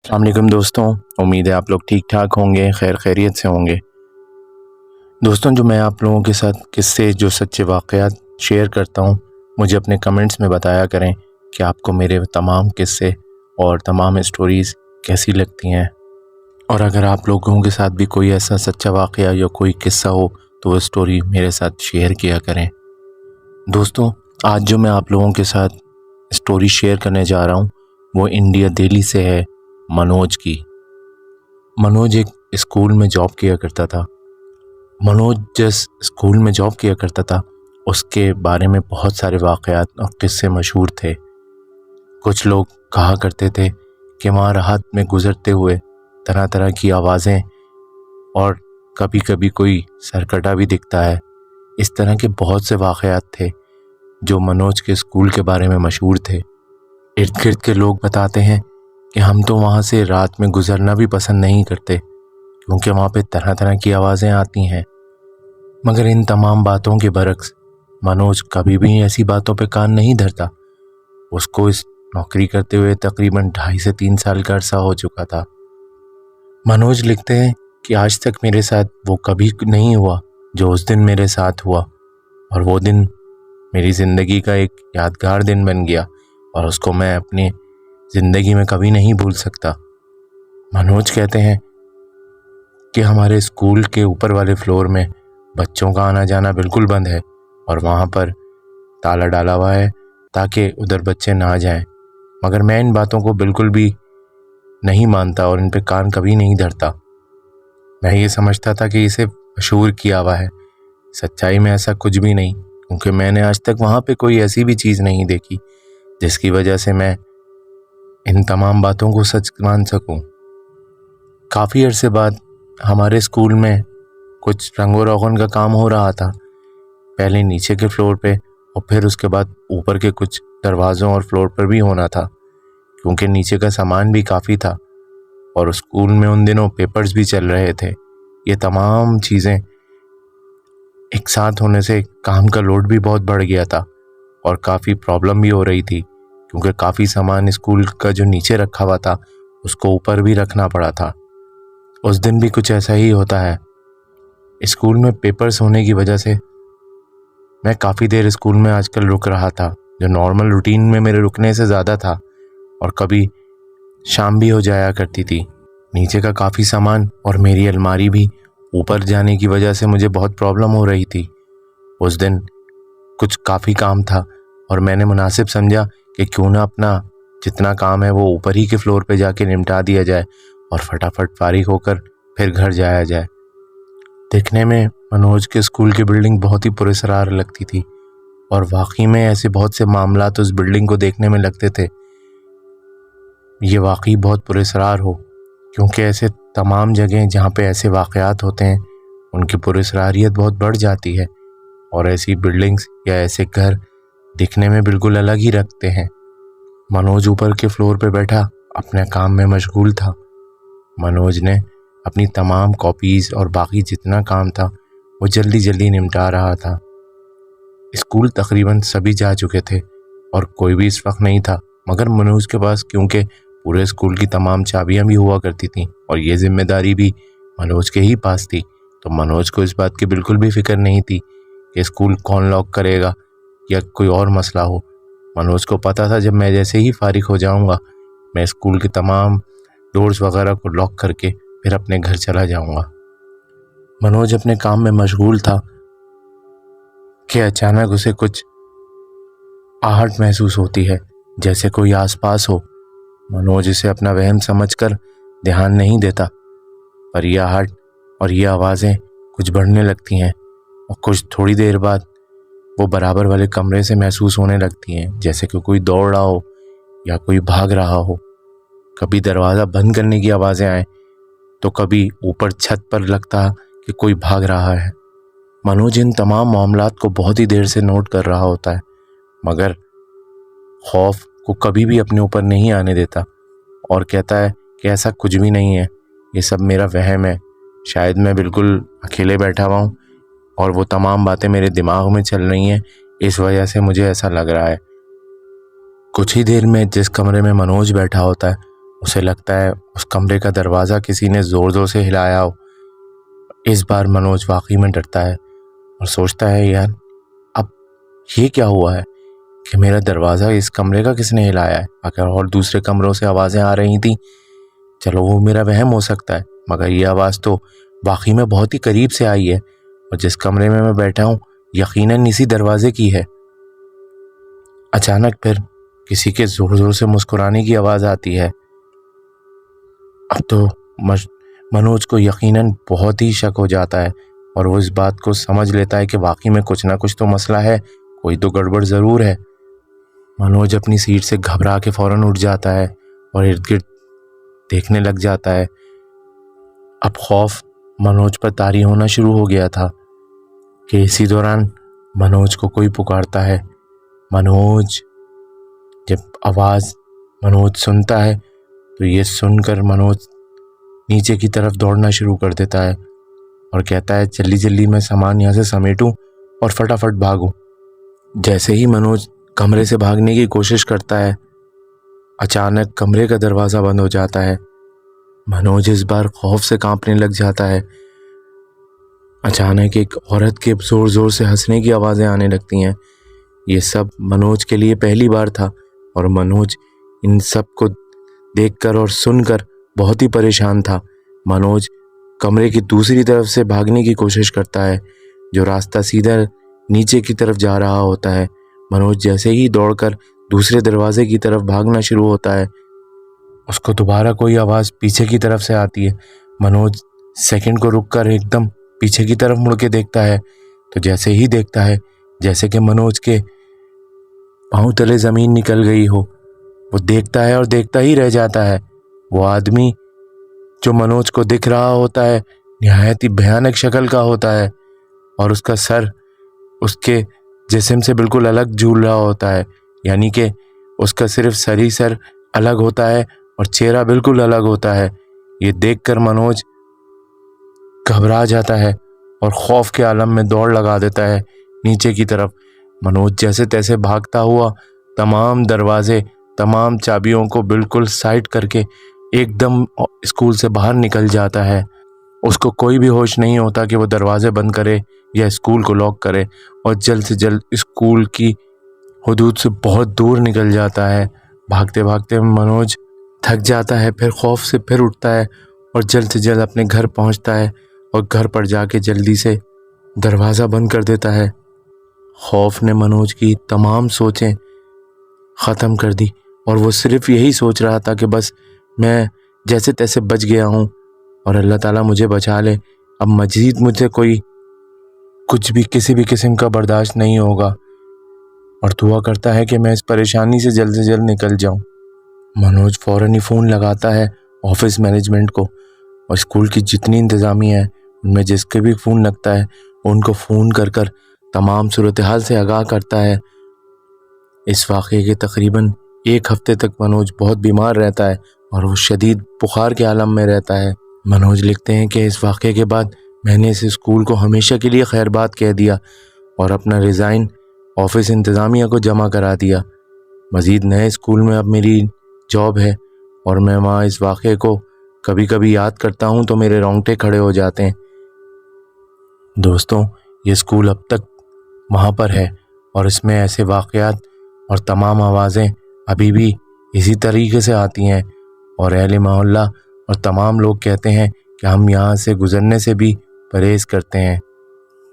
अस्सलाम वालेकुम दोस्तों, उम्मीद है आप लोग ठीक ठाक होंगे, खैर खैरियत से होंगे। दोस्तों, जो मैं आप लोगों के साथ किस्से जो सच्चे वाक़यात शेयर करता हूँ, मुझे अपने कमेंट्स में बताया करें कि आपको मेरे तमाम किस्से और तमाम स्टोरीज़ कैसी लगती हैं। और अगर आप लोगों के साथ भी कोई ऐसा सच्चा वाक़या या कोई किस्सा हो तो वो स्टोरी मेरे साथ शेयर किया करें। दोस्तों, आज जो मैं आप लोगों के साथ स्टोरी शेयर करने जा रहा हूँ वो इंडिया दिल्ली से है, मनोज की। मनोज एक स्कूल में जॉब किया करता था। मनोज जिस स्कूल में जॉब किया करता था उसके बारे में बहुत सारे वाक़यात और किस्से मशहूर थे। कुछ लोग कहा करते थे कि वहाँ राहत में गुज़रते हुए तरह तरह की आवाज़ें और कभी कभी कोई सरकटा भी दिखता है। इस तरह के बहुत से वाक़यात थे जो मनोज के स्कूल के बारे में मशहूर थे। इर्द गिर्द के लोग बताते हैं कि हम तो वहाँ से रात में गुज़रना भी पसंद नहीं करते क्योंकि वहाँ पे तरह तरह की आवाज़ें आती हैं। मगर इन तमाम बातों के बरक्स मनोज कभी भी ऐसी बातों पे कान नहीं धरता। उसको इस नौकरी करते हुए तकरीबन 2.5 से 3 साल का अरसा हो चुका था। मनोज लिखते हैं कि आज तक मेरे साथ वो कभी नहीं हुआ जो उस दिन मेरे साथ हुआ, और वो दिन मेरी ज़िंदगी का एक यादगार दिन बन गया और उसको मैं अपनी ज़िंदगी में कभी नहीं भूल सकता। मनोज कहते हैं कि हमारे स्कूल के ऊपर वाले फ्लोर में बच्चों का आना जाना बिल्कुल बंद है और वहाँ पर ताला डाला हुआ है ताकि उधर बच्चे ना जाएं। मगर मैं इन बातों को बिल्कुल भी नहीं मानता और इन पे कान कभी नहीं धरता। मैं ये समझता था कि इसे मशहूर किया हुआ है, सच्चाई में ऐसा कुछ भी नहीं, क्योंकि मैंने आज तक वहाँ पे कोई ऐसी भी चीज़ नहीं देखी जिसकी वजह से मैं इन तमाम बातों को सच मान सकूं। काफ़ी अरसे बाद हमारे स्कूल में कुछ रंगो रोगन का काम हो रहा था, पहले नीचे के फ्लोर पे और फिर उसके बाद ऊपर के कुछ दरवाज़ों और फ्लोर पर भी होना था, क्योंकि नीचे का सामान भी काफ़ी था और स्कूल में उन दिनों पेपर्स भी चल रहे थे। ये तमाम चीज़ें एक साथ होने से काम का लोड भी बहुत बढ़ गया था और काफ़ी प्रॉब्लम भी हो रही थी, क्योंकि काफ़ी सामान स्कूल का जो नीचे रखा हुआ था उसको ऊपर भी रखना पड़ा था। उस दिन भी कुछ ऐसा ही होता है। स्कूल में पेपर्स होने की वजह से मैं काफ़ी देर स्कूल में आजकल रुक रहा था, जो नॉर्मल रूटीन में मेरे रुकने से ज़्यादा था, और कभी शाम भी हो जाया करती थी। नीचे का काफ़ी सामान और मेरी अलमारी भी ऊपर जाने की वजह से मुझे बहुत प्रॉब्लम हो रही थी। उस दिन कुछ काफ़ी काम था और मैंने मुनासिब समझा कि क्यों ना अपना जितना काम है वो ऊपर ही के फ्लोर पे जाके निपटा दिया जाए और फटाफट फारिग होकर फिर घर जाया जाए। देखने में मनोज के स्कूल की बिल्डिंग बहुत ही पुरस्कार लगती थी और वाकई में ऐसे बहुत से मामलात उस बिल्डिंग को देखने में लगते थे। ये वाकई बहुत पुरस्कार हो, क्योंकि ऐसे तमाम जगह जहाँ पे ऐसे वाक़यात होते हैं उनकी पुरस्कारियत बहुत बढ़ जाती है और ऐसी बिल्डिंग्स या ऐसे घर दिखने में बिल्कुल अलग ही रखते हैं। मनोज ऊपर के फ्लोर पे बैठा अपने काम में मशगूल था। मनोज ने अपनी तमाम कॉपीज़ और बाकी जितना काम था वो जल्दी जल्दी निपटा रहा था। स्कूल तकरीबन सभी जा चुके थे और कोई भी इस वक्त नहीं था, मगर मनोज के पास क्योंकि पूरे स्कूल की तमाम चाबियां भी हुआ करती थीं और ये जिम्मेदारी भी मनोज के ही पास थी, तो मनोज को इस बात की बिल्कुल भी फिक्र नहीं थी कि स्कूल कौन लॉक करेगा या कोई और मसला हो। मनोज को पता था जब मैं जैसे ही फारिग हो जाऊंगा मैं स्कूल के तमाम डोर्स वगैरह को लॉक करके फिर अपने घर चला जाऊंगा। मनोज अपने काम में मशगूल था कि अचानक उसे कुछ आहट महसूस होती है, जैसे कोई आसपास हो। मनोज इसे अपना वहम समझकर ध्यान नहीं देता, पर यह आहट और ये आवाज़ें कुछ बढ़ने लगती हैं और कुछ थोड़ी देर बाद वो बराबर वाले कमरे से महसूस होने लगती हैं, जैसे कि कोई दौड़ रहा हो या कोई भाग रहा हो। कभी दरवाज़ा बंद करने की आवाज़ें आए तो कभी ऊपर छत पर लगता कि कोई भाग रहा है। मनोज इन तमाम मामलात को बहुत ही देर से नोट कर रहा होता है, मगर खौफ को कभी भी अपने ऊपर नहीं आने देता और कहता है कि ऐसा कुछ भी नहीं है, ये सब मेरा वहम है, शायद मैं बिल्कुल अकेले बैठा हुआ हूँ और वो तमाम बातें मेरे दिमाग में चल रही हैं, इस वजह से मुझे ऐसा लग रहा है। कुछ ही देर में जिस कमरे में मनोज बैठा होता है उसे लगता है उस कमरे का दरवाज़ा किसी ने ज़ोर ज़ोर से हिलाया हो। इस बार मनोज वाकई में डरता है और सोचता है, यार अब ये क्या हुआ है कि मेरा दरवाज़ा इस कमरे का किसने हिलाया है। अगर और दूसरे कमरों से आवाज़ें आ रही थी, चलो वो मेरा वहम हो सकता है, मगर ये आवाज़ तो वाकई में बहुत ही करीब से आई है और जिस कमरे में मैं बैठा हूँ यकीनन इसी दरवाजे की है। अचानक फिर किसी के ज़ोर ज़ोर से मुस्कुराने की आवाज़ आती है। अब तो मनोज को यकीनन बहुत ही शक हो जाता है और वो इस बात को समझ लेता है कि वाकई में कुछ ना कुछ तो मसला है, कोई तो गड़बड़ ज़रूर है। मनोज अपनी सीट से घबरा के फ़ौरन उठ जाता है और इर्द गिर्द देखने लग जाता है। अब खौफ मनोज पर तारी होना शुरू हो गया था कि इसी दौरान मनोज को कोई पुकारता है, मनोज। जब आवाज़ मनोज सुनता है तो ये सुनकर मनोज नीचे की तरफ दौड़ना शुरू कर देता है और कहता है, जल्दी जल्दी मैं सामान यहाँ से समेटूं और फटाफट भागूं। जैसे ही मनोज कमरे से भागने की कोशिश करता है, अचानक कमरे का दरवाज़ा बंद हो जाता है। मनोज इस बार खौफ से कांपने लग जाता है। अचानक एक औरत के ज़ोर ज़ोर से हंसने की आवाज़ें आने लगती हैं। ये सब मनोज के लिए पहली बार था और मनोज इन सब को देखकर और सुनकर बहुत ही परेशान था। मनोज कमरे की दूसरी तरफ से भागने की कोशिश करता है, जो रास्ता सीधा नीचे की तरफ जा रहा होता है। मनोज जैसे ही दौड़कर दूसरे दरवाजे की तरफ भागना शुरू होता है, उसको दोबारा कोई आवाज़ पीछे की तरफ से आती है। मनोज सेकंड को रुककर एकदम पीछे की तरफ मुड़ के देखता है, तो जैसे ही देखता है जैसे कि मनोज के पाँव तले ज़मीन निकल गई हो। वो देखता है और देखता ही रह जाता है। वो आदमी जो मनोज को दिख रहा होता है निहायत ही भयानक शक्ल का होता है और उसका सर उसके जिस्म से बिल्कुल अलग झूल रहा होता है, यानी कि उसका सिर्फ सर ही सर अलग होता है और चेहरा बिल्कुल अलग होता है। ये देखकर मनोज घबरा जाता है और खौफ के आलम में दौड़ लगा देता है नीचे की तरफ। मनोज जैसे तैसे भागता हुआ तमाम दरवाजे, तमाम चाबियों को बिल्कुल साइड करके एकदम स्कूल से बाहर निकल जाता है। उसको कोई भी होश नहीं होता कि वो दरवाजे बंद करे या स्कूल को लॉक करे और जल्द से जल्द स्कूल की हदूद से बहुत दूर निकल जाता है। भागते भागते मनोज थक जाता है, फिर खौफ से फिर उठता है और जल्द से जल्द अपने घर पहुंचता है और घर पर जाके जल्दी से दरवाज़ा बंद कर देता है। खौफ ने मनोज की तमाम सोचें ख़त्म कर दी और वो सिर्फ यही सोच रहा था कि बस मैं जैसे तैसे बच गया हूँ और अल्लाह ताला मुझे बचा ले। अब मज़ीद मुझे कोई कुछ भी किसी भी किस्म का बर्दाश्त नहीं होगा और दुआ करता है कि मैं इस परेशानी से जल्द निकल जाऊँ। मनोज फ़ौरन ही फ़ोन लगाता है ऑफिस मैनेजमेंट को और स्कूल की जितनी इंतज़ामिया है उनमें जिसके भी फ़ोन लगता है उनको फ़ोन कर कर तमाम सूरत हाल से आगाह करता है। इस वाक़े के तकरीबन एक हफ़्ते तक मनोज बहुत बीमार रहता है और वो शदीद बुखार के आलम में रहता है। मनोज लिखते हैं कि इस वाक़े के बाद मैंने इस स्कूल को हमेशा के लिए खैरबाद कह दिया और अपना रिज़ाइन ऑफिस इंतज़ामिया को जमा करा दिया। मज़ीद नए स्कूल में अब मेरी जॉब है और मैं वहाँ इस वाक़े को कभी कभी याद करता हूँ तो मेरे रोंगटे खड़े हो जाते हैं। दोस्तों, ये स्कूल अब तक वहाँ पर है और इसमें ऐसे वाक़यात और तमाम आवाज़ें अभी भी इसी तरीके से आती हैं और अहले मोहल्ला और तमाम लोग कहते हैं कि हम यहाँ से गुज़रने से भी परहेज़ करते हैं।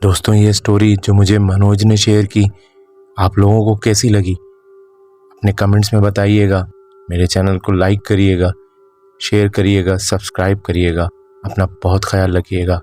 दोस्तों, ये स्टोरी जो मुझे मनोज ने शेयर की आप लोगों को कैसी लगी अपने कमेंट्स में बताइएगा। मेरे चैनल को लाइक करिएगा, शेयर करिएगा, सब्सक्राइब करिएगा। अपना बहुत ख्याल रखिएगा।